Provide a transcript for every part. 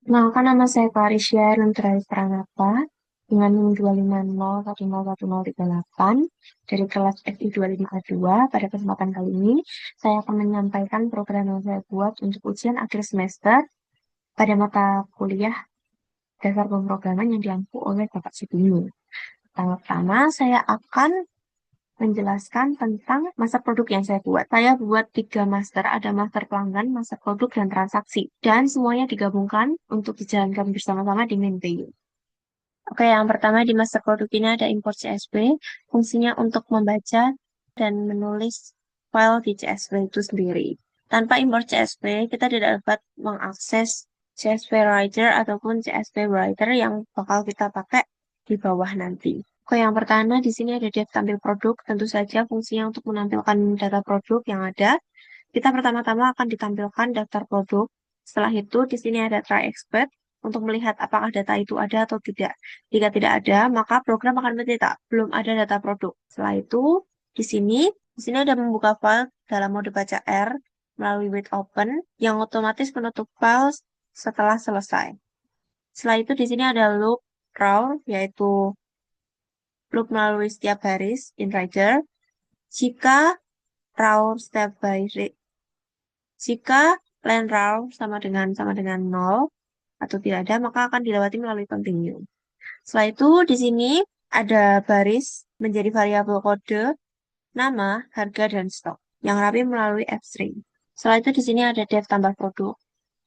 Kenalkan nama saya Clarisya Nuntralis Pranata dengan NIM 250101038 dari kelas FI 25A2. Pada kesempatan kali ini, saya akan menyampaikan program yang saya buat untuk ujian akhir semester pada mata kuliah dasar pemrograman yang diampu oleh Bapak Sibini. Pertama-tama, saya akan menjelaskan tentang master produk yang saya buat. Saya buat 3 master, ada master pelanggan, master produk, dan transaksi. Dan semuanya digabungkan untuk dijalankan bersama-sama di main BU. Oke, yang pertama di master produk ini ada import CSV, fungsinya untuk membaca dan menulis file di CSV itu sendiri. Tanpa import CSV, kita tidak dapat mengakses CSV Writer ataupun CSV Writer yang bakal kita pakai di bawah nanti. Oke, yang pertama di sini ada dev tampil produk. Tentu saja fungsinya untuk menampilkan data produk yang ada. Kita pertama-tama akan ditampilkan daftar produk. Setelah itu di sini ada try expert untuk melihat apakah data itu ada atau tidak. Jika tidak ada, maka program akan mencetak belum ada data produk. Setelah itu di sini ada membuka file dalam mode baca R melalui wait open yang otomatis menutup file setelah selesai. Setelah itu di sini ada loop raw yaitu loop melalui setiap baris in writer. Jika raw step by jika len raw sama dengan 0 atau tidak ada, maka akan dilewati melalui continue. Setelah itu, di sini ada baris menjadi variabel kode, nama, harga, dan stok yang rapi melalui F-string. Setelah itu, di sini ada dev tambah produk.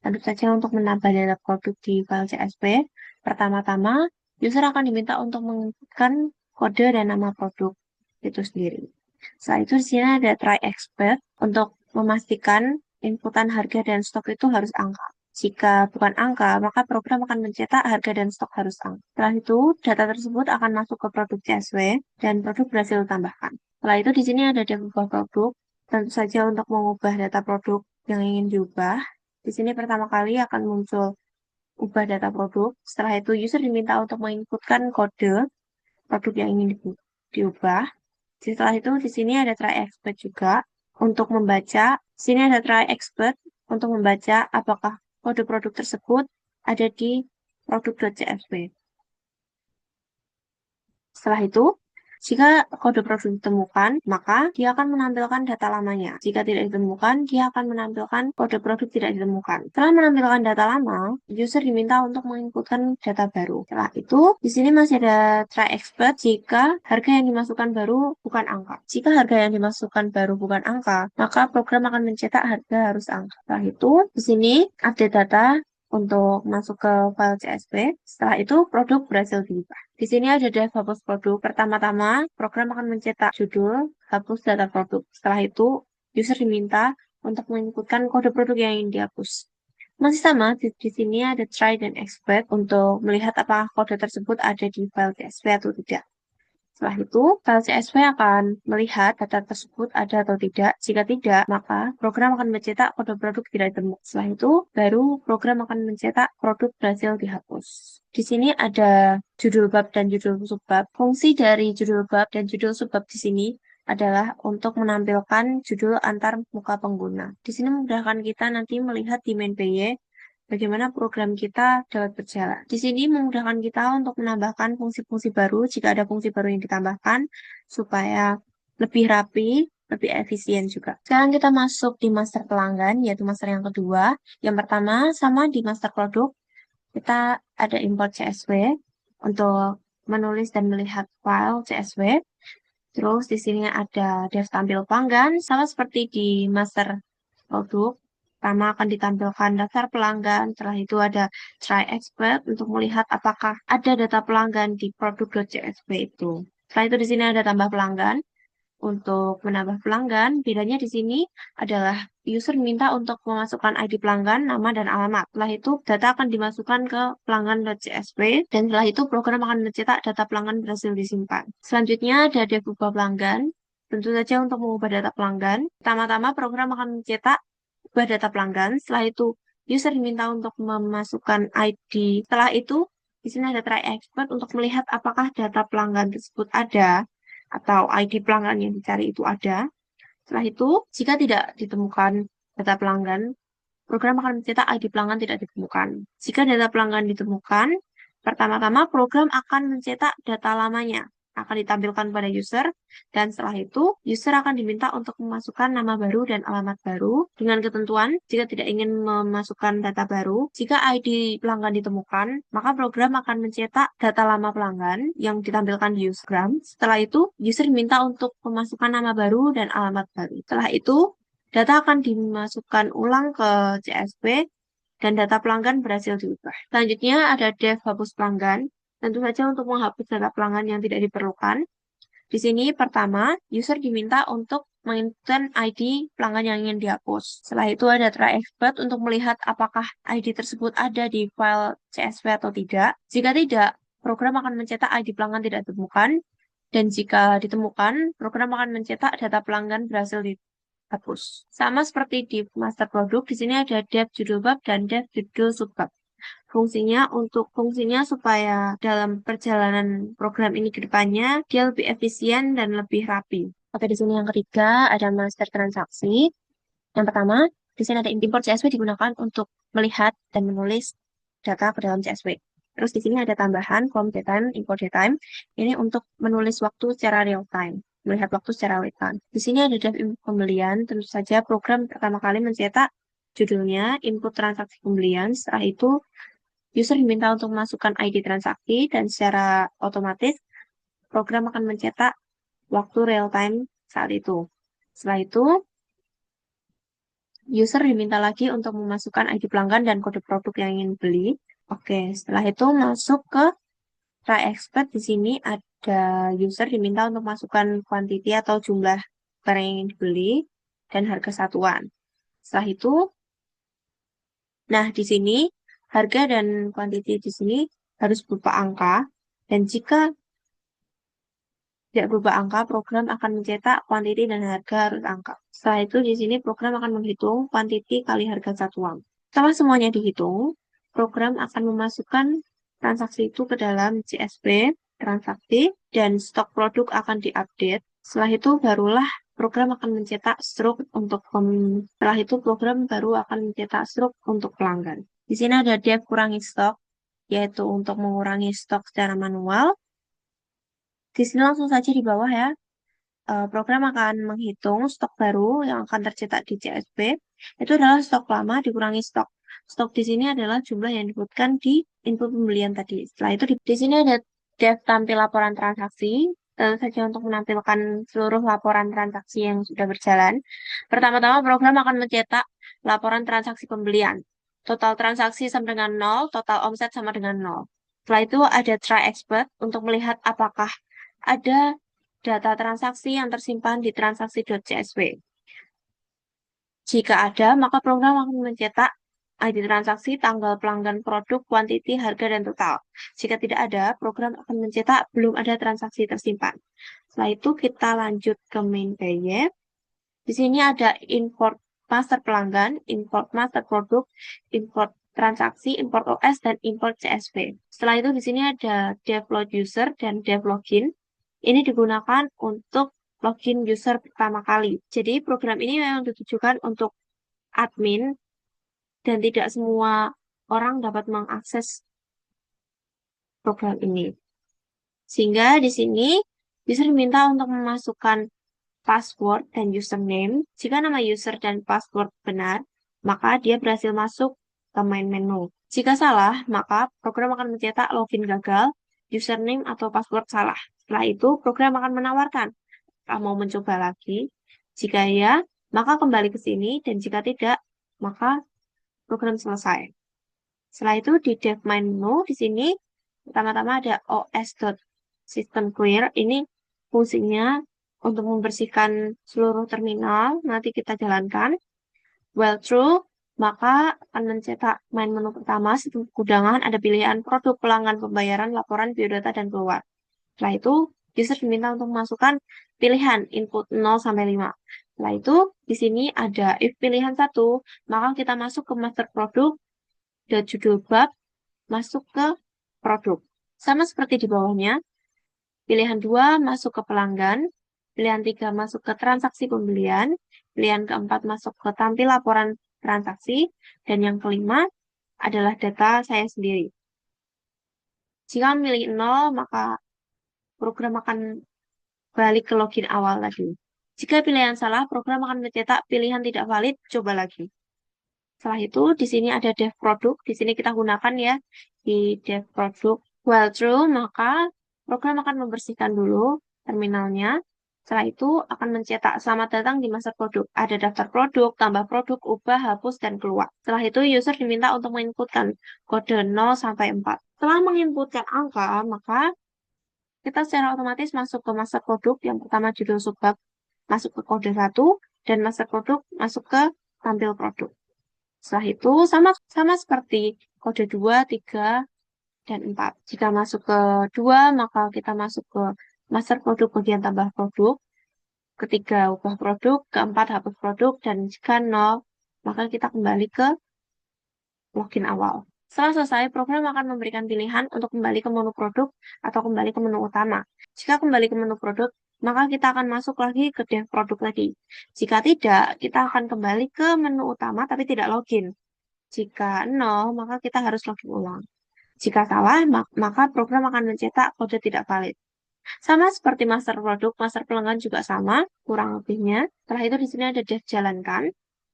Tentu saja untuk menambah data produk di file CSV, pertama-tama user akan diminta untuk menginputkan kode dan nama produk itu sendiri. Setelah itu, di sini ada try expert untuk memastikan inputan harga dan stok itu harus angka. Jika bukan angka, maka program akan mencetak harga dan stok harus angka. Setelah itu, data tersebut akan masuk ke produk CSV dan produk berhasil ditambahkan. Setelah itu, di sini ada ubah produk. Tentu saja untuk mengubah data produk yang ingin diubah. Di sini pertama kali akan muncul ubah data produk. Setelah itu, user diminta untuk menginputkan kode produk yang ingin diubah. Setelah itu, di sini ada try expert juga untuk membaca. Di sini ada try expert untuk membaca apakah kode produk tersebut ada di produk.csv. Setelah itu, jika kode produk ditemukan, maka dia akan menampilkan data lamanya. Jika tidak ditemukan, dia akan menampilkan kode produk tidak ditemukan. Setelah menampilkan data lama, user diminta untuk menginputkan data baru. Setelah itu, di sini masih ada try expert jika harga yang dimasukkan baru bukan angka. Jika harga yang dimasukkan baru bukan angka, maka program akan mencetak harga harus angka. Setelah itu, di sini update data untuk masuk ke file CSV. Setelah itu, produk berhasil diubah. Di sini ada dev hapus produk. Pertama-tama, program akan mencetak judul, hapus data produk. Setelah itu, user diminta untuk menginputkan kode produk yang ingin dihapus. Masih sama, di sini ada try dan expect untuk melihat apakah kode tersebut ada di file CSV atau tidak. Setelah itu, file CSV akan melihat data tersebut ada atau tidak. Jika tidak, maka program akan mencetak kode produk tidak ditemukan. Setelah itu, baru program akan mencetak produk berhasil dihapus. Di sini ada judul bab dan judul subbab. Fungsi dari judul bab dan judul subbab di sini adalah untuk menampilkan judul antar muka pengguna. Di sini memudahkan kita nanti melihat di main PY bagaimana program kita dapat berjalan. Di sini memudahkan kita untuk menambahkan fungsi-fungsi baru jika ada fungsi baru yang ditambahkan supaya lebih rapi, lebih efisien juga. Sekarang kita masuk di master pelanggan, yaitu master yang kedua. Yang pertama sama di master produk, kita ada import CSV untuk menulis dan melihat file CSV. Terus di sini ada dev tampil pelanggan, sama seperti di master produk. Pertama akan ditampilkan daftar pelanggan, setelah itu ada try expert untuk melihat apakah ada data pelanggan di produk.csv itu. Setelah itu di sini ada tambah pelanggan. Untuk menambah pelanggan, bedanya di sini adalah user minta untuk memasukkan ID pelanggan, nama, dan alamat. Setelah itu, data akan dimasukkan ke pelanggan.csv, dan setelah itu program akan mencetak data pelanggan berhasil disimpan. Selanjutnya ada dev ubah pelanggan. Tentu saja untuk mengubah data pelanggan, pertama-tama program akan mencetak ubah data pelanggan. Setelah itu, user diminta untuk memasukkan ID. Setelah itu, di sini ada try expert untuk melihat apakah data pelanggan tersebut ada atau ID pelanggan yang dicari itu ada. Setelah itu, jika tidak ditemukan data pelanggan, program akan mencetak ID pelanggan tidak ditemukan. Jika data pelanggan ditemukan, pertama-tama program akan mencetak data lamanya, akan ditampilkan pada user, dan setelah itu user akan diminta untuk memasukkan nama baru dan alamat baru dengan ketentuan jika tidak ingin memasukkan data baru. Jika ID pelanggan ditemukan, maka program akan mencetak data lama pelanggan yang ditampilkan di user program. Setelah itu, user diminta untuk memasukkan nama baru dan alamat baru. Setelah itu, data akan dimasukkan ulang ke CSV dan data pelanggan berhasil diubah. Selanjutnya ada dev hapus pelanggan. Tentu saja untuk menghapus data pelanggan yang tidak diperlukan. Di sini pertama, user diminta untuk menginputkan ID pelanggan yang ingin dihapus. Setelah itu ada try expert untuk melihat apakah ID tersebut ada di file CSV atau tidak. Jika tidak, program akan mencetak ID pelanggan tidak ditemukan. Dan jika ditemukan, program akan mencetak data pelanggan berhasil dihapus. Sama seperti di master produk, di sini ada dev judul bab dan dev judul subbab. Fungsinya supaya dalam perjalanan program ini ke depannya dia lebih efisien dan lebih rapi. Oke, di sini yang ketiga ada master transaksi. Yang pertama, di sini ada import CSV digunakan untuk melihat dan menulis data ke dalam CSV. Terus di sini ada tambahan from datetime, import datetime. Ini untuk menulis waktu secara real time, melihat waktu secara real time. Di sini ada dev input pembelian. Tentu saja program pertama kali mencetak judulnya input transaksi pembelian. Setelah itu user diminta untuk memasukkan ID transaksi dan secara otomatis program akan mencetak waktu real time saat itu. Setelah itu, user diminta lagi untuk memasukkan ID pelanggan dan kode produk yang ingin beli. Oke, setelah itu masuk ke try expert. Di sini ada user diminta untuk masukkan quantity atau jumlah barang yang ingin dibeli dan harga satuan. Setelah itu, nah di sini harga dan quantity di sini harus berupa angka, dan jika tidak berubah angka, program akan mencetak kuantiti dan harga harus angka. Setelah itu, di sini program akan menghitung kuantiti kali harga satuan. Setelah semuanya dihitung, program akan memasukkan transaksi itu ke dalam CSV transaksi dan stok produk akan diupdate. Setelah itu, barulah program akan mencetak struk untuk setelah itu program baru akan mencetak struk untuk pelanggan. Di sini ada dev kurangi stok, yaitu untuk mengurangi stok secara manual. Di sini langsung saja di bawah ya, program akan menghitung stok baru yang akan tercetak di CSV. Itu adalah stok lama dikurangi stok. Stok di sini adalah jumlah yang diinputkan di input pembelian tadi. Setelah itu di sini ada dev tampil laporan transaksi. Tentu saja untuk menampilkan seluruh laporan transaksi yang sudah berjalan. Pertama-tama program akan mencetak laporan transaksi pembelian. Total transaksi sama dengan 0, total omset sama dengan 0. Setelah itu ada try expert untuk melihat apakah ada data transaksi yang tersimpan di transaksi.csv. Jika ada, maka program akan mencetak ID transaksi, tanggal pelanggan produk, kuantiti, harga, dan total. Jika tidak ada, program akan mencetak belum ada transaksi tersimpan. Setelah itu kita lanjut ke main page. Di sini ada import master pelanggan, import master produk, import transaksi, import OS, dan import CSV. Setelah itu di sini ada dev load user dan dev login. Ini digunakan untuk login user pertama kali. Jadi program ini memang ditujukan untuk admin dan tidak semua orang dapat mengakses program ini. Sehingga di sini user diminta untuk memasukkan password dan username. Jika nama user dan password benar, maka dia berhasil masuk ke main menu. Jika salah, maka program akan mencetak login gagal, username atau password salah. Setelah itu, program akan menawarkan, mau mencoba lagi? Jika ya, maka kembali ke sini, dan jika tidak, maka program selesai. Setelah itu, di dev main menu, di sini, pertama-tama ada os.system clear. Ini fungsinya untuk membersihkan seluruh terminal. Nanti kita jalankan. While true, maka akan mencetak main menu pertama, sistem kegundangan, ada pilihan produk, pelanggan, pembayaran, laporan, biodata, dan keluar. Setelah itu, user diminta untuk memasukkan pilihan input 0 sampai 5. Setelah itu, di sini ada if pilihan 1, maka kita masuk ke master produk, dan judul bab, masuk ke produk. Sama seperti di bawahnya, pilihan 2 masuk ke pelanggan, pilihan 3 masuk ke transaksi pembelian, pilihan keempat masuk ke tampil laporan transaksi. Dan yang kelima adalah data saya sendiri. Jika memilih 0, maka program akan balik ke login awal lagi. Jika pilihan salah, program akan mencetak pilihan tidak valid, coba lagi. Setelah itu, di sini ada dev produk. Di sini kita gunakan ya di dev produk. While true, maka program akan membersihkan dulu terminalnya. Setelah itu akan mencetak selamat datang di master produk. Ada daftar produk, tambah produk, ubah, hapus, dan keluar. Setelah itu user diminta untuk menginputkan kode 0 sampai 4. Setelah menginputkan angka, maka kita secara otomatis masuk ke master produk. Yang pertama judul subbab masuk ke kode 1 dan master produk masuk ke tampil produk. Setelah itu sama seperti kode 2, 3, dan 4. Jika masuk ke 2, maka kita masuk ke master produk bagian tambah produk. Ketiga, ubah produk. Keempat, hapus produk. Dan jika 0, maka kita kembali ke login awal. Setelah selesai, program akan memberikan pilihan untuk kembali ke menu produk atau kembali ke menu utama. Jika kembali ke menu produk, maka kita akan masuk lagi ke dev produk lagi. Jika tidak, kita akan kembali ke menu utama tapi tidak login. Jika 0, maka kita harus login ulang. Jika salah, maka program akan mencetak kode tidak valid. Sama seperti master produk, master pelanggan juga sama, kurang lebihnya. Setelah itu di sini ada dev jalankan.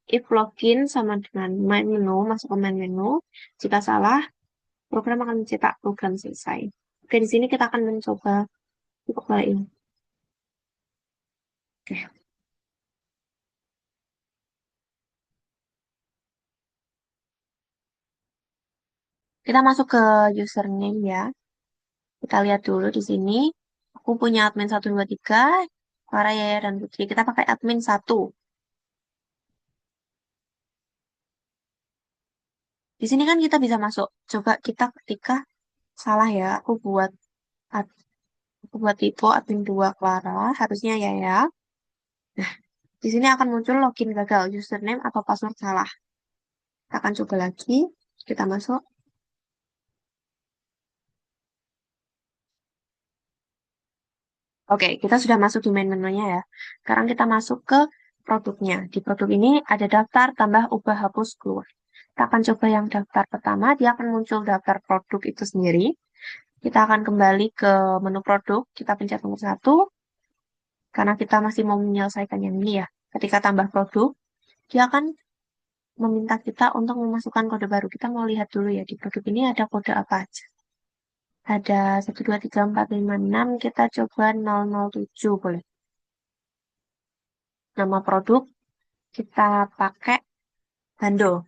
If login sama dengan main menu, masuk ke main menu. Jika salah, program akan mencetak program selesai. Oke, di sini kita akan mencoba untuk hal ini. Oke, kita masuk ke username ya. Kita lihat dulu di sini. Aku punya admin 123, Clara, Yaya, dan Putri. Kita pakai admin 1. Di sini kan kita bisa masuk. Coba kita ketika salah ya, aku buat tipe admin 2 Clara, harusnya ya. Nah, di sini akan muncul login gagal, username atau password salah. Kita akan coba lagi. Kita masuk. Oke, kita sudah masuk di main menunya ya. Sekarang kita masuk ke produknya. Di produk ini ada daftar, tambah, ubah, hapus, keluar. Kita akan coba yang daftar pertama, dia akan muncul daftar produk itu sendiri. Kita akan kembali ke menu produk, kita pencet nomor 1, karena kita masih mau menyelesaikan yang ini ya. Ketika tambah produk, dia akan meminta kita untuk memasukkan kode baru. Kita mau lihat dulu ya, di produk ini ada kode apa aja. Ada 1, 2, 3, 4, 5, 6, kita coba 007 boleh. Nama produk, kita pakai Bando.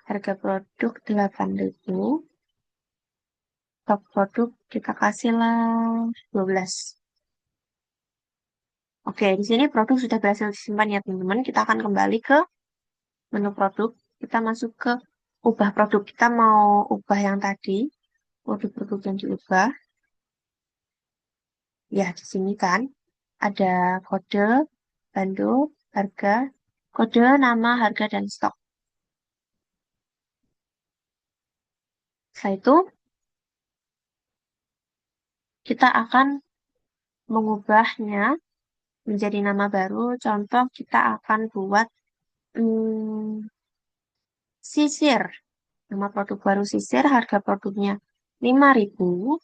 Harga produk 8.000. Stok produk kita kasih lah 12. Oke, di sini produk sudah berhasil disimpan ya teman-teman. Kita akan kembali ke menu produk. Kita masuk ke ubah produk. Kita mau ubah yang tadi. Produk-produk yang diubah. Ya, di sini kan ada kode, bando, harga, kode, nama, harga, dan stok. Setelah itu, kita akan mengubahnya menjadi nama baru. Contoh, kita akan buat sisir. Nama produk baru sisir, harga produknya 5.000,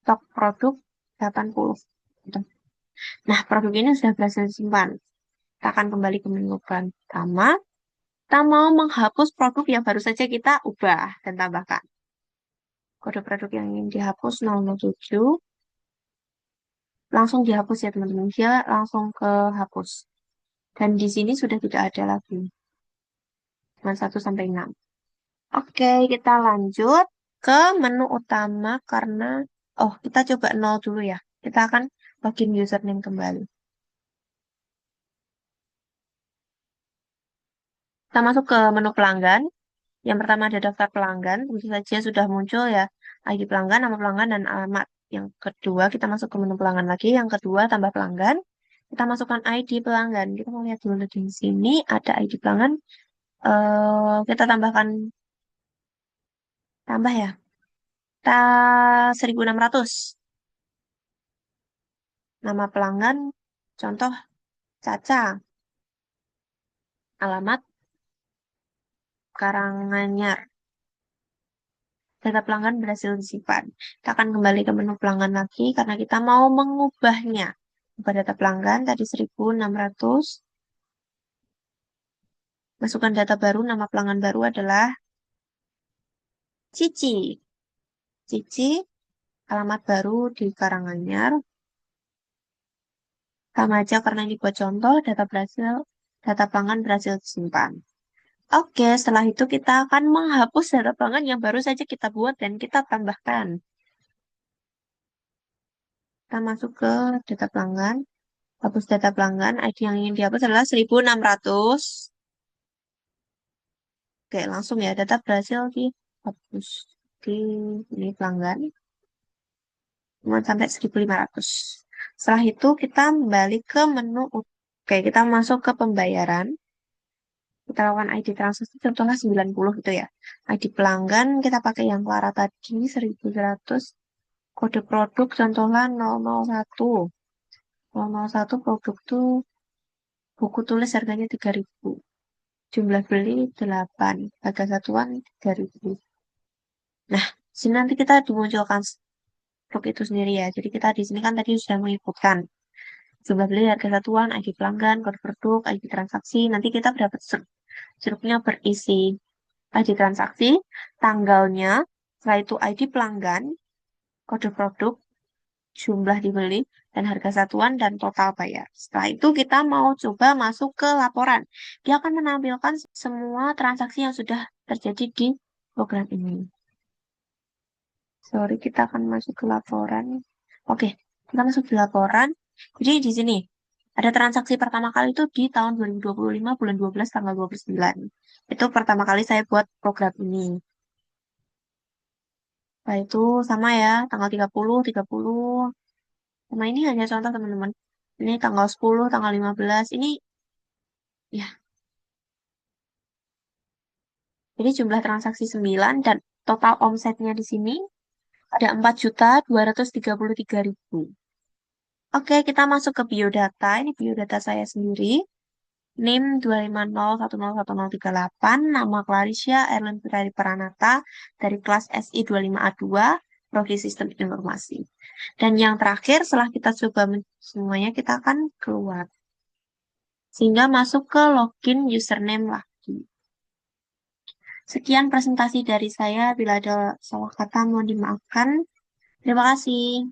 stok produk 80. Nah, produk ini sudah berhasil disimpan. Kita akan kembali ke menu pertama. Kita mau menghapus produk yang baru saja kita ubah dan tambahkan. Kode produk yang ingin dihapus 007. Langsung dihapus ya teman-teman. Dia langsung ke hapus. Dan di sini sudah tidak ada lagi. Cuma 1 sampai 6. Oke, kita lanjut ke menu utama karena kita coba 0 dulu ya. Kita akan login username kembali. Kita masuk ke menu pelanggan. Yang pertama ada daftar pelanggan, tentu saja sudah muncul ya ID pelanggan, nama pelanggan, dan alamat. Yang kedua kita masuk ke menu pelanggan lagi. Yang kedua tambah pelanggan. Kita masukkan ID pelanggan. Kita mau lihat dulu di sini ada ID pelanggan. Kita tambah ya. Kita 1.600. Nama pelanggan, contoh Caca. alamat Karanganyar. Data pelanggan berhasil disimpan. Kita akan kembali ke menu pelanggan lagi karena kita mau mengubahnya. Ubah data pelanggan tadi 1.600. Masukkan data baru, nama pelanggan baru adalah Cici. Cici, alamat baru di Karanganyar. Sama aja karena ini buat contoh, data pelanggan berhasil disimpan. Oke, setelah itu kita akan menghapus data pelanggan yang baru saja kita buat dan kita tambahkan. Kita masuk ke data pelanggan, hapus data pelanggan, ID yang ingin dihapus adalah 1.600. Oke, langsung ya, data berhasil dihapus. Oke, ini pelanggan, cuma sampai 1.500. Setelah itu kita kembali ke menu. Oke, kita masuk ke pembayaran. Kita lakukan ID transaksi contohnya 90 gitu ya. ID pelanggan kita pakai yang Clara tadi 1.100. Kode produk contohnya 001. 001 produk tuh buku tulis harganya 3.000. Jumlah beli 8. Harga satuan 3.000. Nah, sini nanti kita dimunculkan stok itu sendiri ya. Jadi kita di sini kan tadi sudah menginputkan jumlah beli, harga satuan, ID pelanggan, kode produk, ID transaksi. Nanti kita dapat struknya berisi ID transaksi, tanggalnya, setelah itu ID pelanggan, kode produk, jumlah dibeli, dan harga satuan, dan total bayar. Setelah itu kita mau coba masuk ke laporan. Dia akan menampilkan semua transaksi yang sudah terjadi di program ini. Sorry, kita akan masuk ke laporan. Oke, kita masuk di laporan. Jadi di sini, ada transaksi pertama kali itu di tahun 2025 bulan 12 tanggal 29. Itu pertama kali saya buat program ini. Nah, itu sama ya, tanggal 30, 30. Sama ini hanya contoh teman-teman. Ini tanggal 10, tanggal 15. Ini ya, jadi jumlah transaksi 9 dan total omsetnya di sini ada 4.233.000. Oke, kita masuk ke biodata. Ini biodata saya sendiri. NIM 250101038, nama Clarisha Erlen Putri Pranata dari kelas SI 25A2, Prodi Sistem Informasi. Dan yang terakhir, setelah kita coba semuanya, kita akan keluar. Sehingga masuk ke login username lagi. Sekian presentasi dari saya. Bila ada salah kata, mohon dimaafkan. Terima kasih.